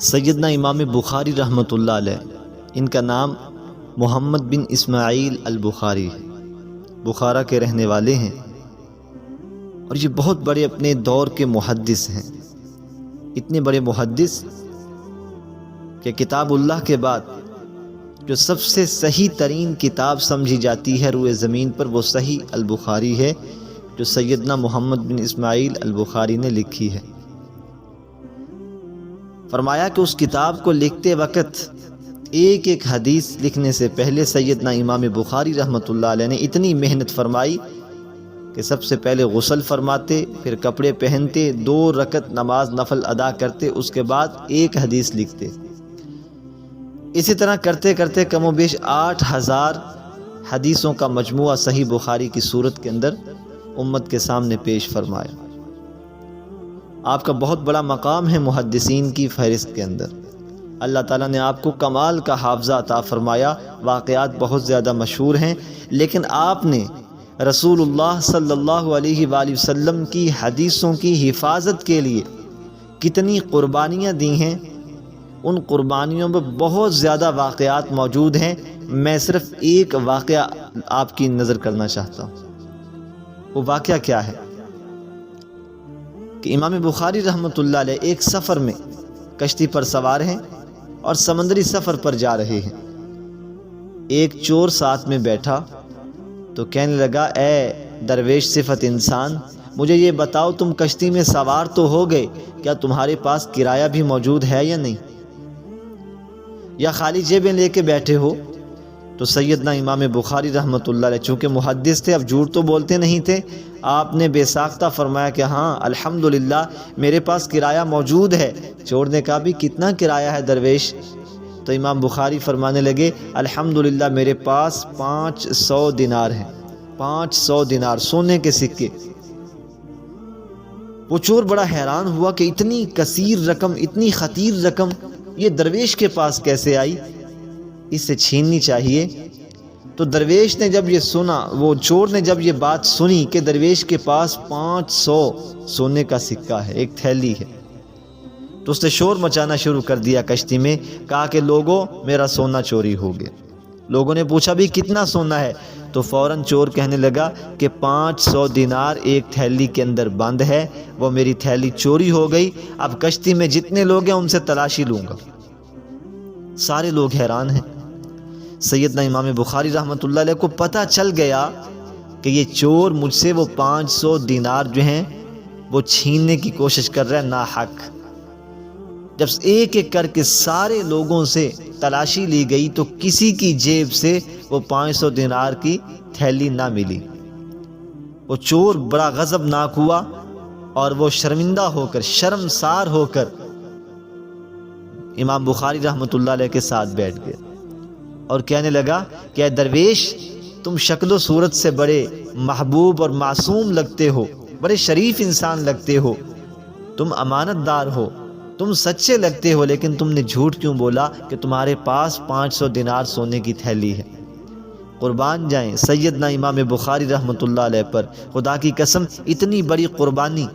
سیدنا امام بخاری رحمۃ اللہ علیہ، ان کا نام محمد بن اسماعیل البخاری ہے، بخارا کے رہنے والے ہیں، اور یہ بہت بڑے اپنے دور کے محدث ہیں۔ اتنے بڑے محدث کہ کتاب اللہ کے بعد جو سب سے صحیح ترین کتاب سمجھی جاتی ہے روئے زمین پر، وہ صحیح البخاری ہے جو سیدنا محمد بن اسماعیل البخاری نے لکھی ہے۔ فرمایا کہ اس کتاب کو لکھتے وقت ایک ایک حدیث لکھنے سے پہلے سیدنا امام بخاری رحمۃ اللہ علیہ نے اتنی محنت فرمائی کہ سب سے پہلے غسل فرماتے، پھر کپڑے پہنتے، 2 رکعت نماز نفل ادا کرتے، اس کے بعد ایک حدیث لکھتے۔ اسی طرح کرتے کرتے کم و بیش 8000 حدیثوں کا مجموعہ صحیح بخاری کی صورت کے اندر امت کے سامنے پیش فرمایا۔ آپ کا بہت بڑا مقام ہے محدثین کی فہرست کے اندر۔ اللہ تعالیٰ نے آپ کو کمال کا حافظہ عطا فرمایا، واقعات بہت زیادہ مشہور ہیں، لیکن آپ نے رسول اللہ صلی اللہ علیہ وآلہ وسلم کی حدیثوں کی حفاظت کے لیے کتنی قربانیاں دی ہیں، ان قربانیوں میں بہت زیادہ واقعات موجود ہیں۔ میں صرف ایک واقعہ آپ کی نظر کرنا چاہتا ہوں۔ وہ واقعہ کیا ہے کہ امام بخاری رحمۃ اللہ علیہ ایک سفر میں کشتی پر سوار ہیں اور سمندری سفر پر جا رہے ہیں۔ ایک چور ساتھ میں بیٹھا تو کہنے لگا، اے درویش صفت انسان، مجھے یہ بتاؤ تم کشتی میں سوار تو ہو گئے، کیا تمہارے پاس کرایہ بھی موجود ہے یا نہیں، یا خالی جیبیں لے کے بیٹھے ہو؟ تو سیدنا امام بخاری رحمۃ اللہ علیہ چونکہ محدث تھے، اب جھوٹ تو بولتے نہیں تھے، آپ نے بے ساختہ فرمایا کہ ہاں الحمدللہ میرے پاس کرایہ موجود ہے۔ چور نے کہا، بھی کتنا کرایہ ہے درویش؟ تو امام بخاری فرمانے لگے، الحمدللہ میرے پاس 500 دینار ہیں، 500 دینار سونے کے سکے۔ وہ چور بڑا حیران ہوا کہ اتنی کثیر رقم، اتنی خطیر رقم یہ درویش کے پاس کیسے آئی، اس سے چھیننی چاہیے۔ تو درویش نے جب یہ سنا، وہ چور نے جب یہ بات سنی کہ درویش کے پاس 500 سونے کا سکہ ہے، ایک تھیلی ہے، تو اس نے شور مچانا شروع کر دیا کشتی میں، کہا کہ لوگوں میرا سونا چوری ہو گیا۔ لوگوں نے پوچھا، بھی کتنا سونا ہے؟ تو فوراً چور کہنے لگا کہ 500 دینار ایک تھیلی کے اندر بند ہے، وہ میری تھیلی چوری ہو گئی، اب کشتی میں جتنے لوگ ہیں ان سے تلاشی لوں گا۔ سارے لوگ حیران ہیں۔ سیدنا امام بخاری رحمۃ اللہ علیہ کو پتہ چل گیا کہ یہ چور مجھ سے وہ 500 دینار جو ہیں وہ چھیننے کی کوشش کر رہا ہے ناحق۔ جب ایک ایک کر کے سارے لوگوں سے تلاشی لی گئی تو کسی کی جیب سے وہ 500 دینار کی تھیلی نہ ملی۔ وہ چور بڑا غضبناک ہوا اور وہ شرمندہ ہو کر، شرمسار ہو کر امام بخاری رحمۃ اللہ علیہ کے ساتھ بیٹھ گئے اور کہنے لگا کہ اے درویش، تم شکل و صورت سے بڑے محبوب اور معصوم لگتے ہو، بڑے شریف انسان لگتے ہو، تم امانت دار ہو، تم سچے لگتے ہو، لیکن تم نے جھوٹ کیوں بولا کہ تمہارے پاس 500 دینار سونے کی تھیلی ہے؟ قربان جائیں سیدنا امام بخاری رحمۃ اللہ علیہ پر، خدا کی قسم اتنی بڑی قربانی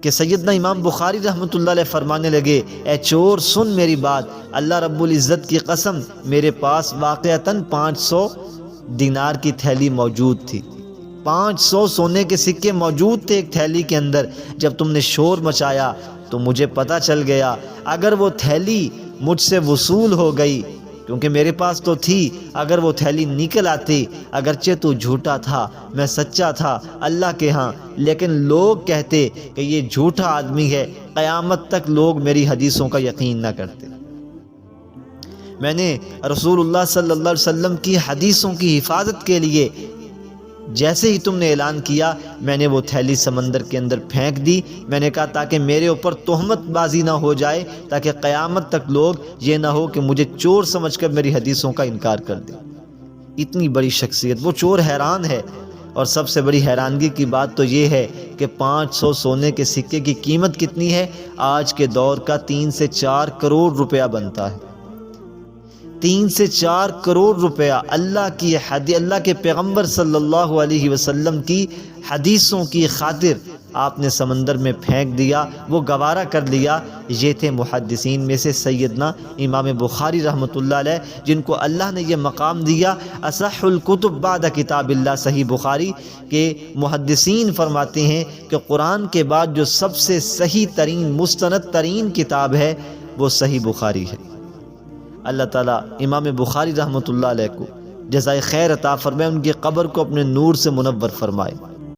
کہ سیدنا امام بخاری رحمۃ اللہ علیہ فرمانے لگے، اے چور سن میری بات، اللہ رب العزت کی قسم میرے پاس واقعتاً 500 دینار کی تھیلی موجود تھی، 500 سونے کے سکے موجود تھے ایک تھیلی کے اندر۔ جب تم نے شور مچایا تو مجھے پتہ چل گیا، اگر وہ تھیلی مجھ سے وصول ہو گئی، کیونکہ میرے پاس تو تھی، اگر وہ تھیلی نکل آتی، اگرچہ تو جھوٹا تھا میں سچا تھا اللہ کے ہاں، لیکن لوگ کہتے کہ یہ جھوٹا آدمی ہے، قیامت تک لوگ میری حدیثوں کا یقین نہ کرتے۔ میں نے رسول اللہ صلی اللہ علیہ وسلم کی حدیثوں کی حفاظت کے لیے جیسے ہی تم نے اعلان کیا، میں نے وہ تھیلی سمندر کے اندر پھینک دی۔ میں نے کہا تاکہ میرے اوپر تہمت بازی نہ ہو جائے، تاکہ قیامت تک لوگ یہ نہ ہو کہ مجھے چور سمجھ کر میری حدیثوں کا انکار کر دیں۔ اتنی بڑی شخصیت، وہ چور حیران ہے۔ اور سب سے بڑی حیرانگی کی بات تو یہ ہے کہ 500 سونے کے سکے کی قیمت کتنی ہے؟ آج کے دور کا 3 سے 4 کروڑ روپیہ بنتا ہے۔ 3 سے 4 کروڑ روپیہ اللہ کے پیغمبر صلی اللہ علیہ وسلم کی حدیثوں کی خاطر آپ نے سمندر میں پھینک دیا، وہ گوارا کر لیا۔ یہ تھے محدثین میں سے سیدنا امام بخاری رحمۃ اللہ علیہ، جن کو اللہ نے یہ مقام دیا اصح الکتب بعد کتاب اللہ، صحیح بخاری کے محدثین فرماتے ہیں کہ قرآن کے بعد جو سب سے صحیح ترین مستند ترین کتاب ہے وہ صحیح بخاری ہے۔ اللہ تعالیٰ امام بخاری رحمۃ اللہ علیہ کو جزائے خیر عطا فرمائے، ان کی قبر کو اپنے نور سے منور فرمائے۔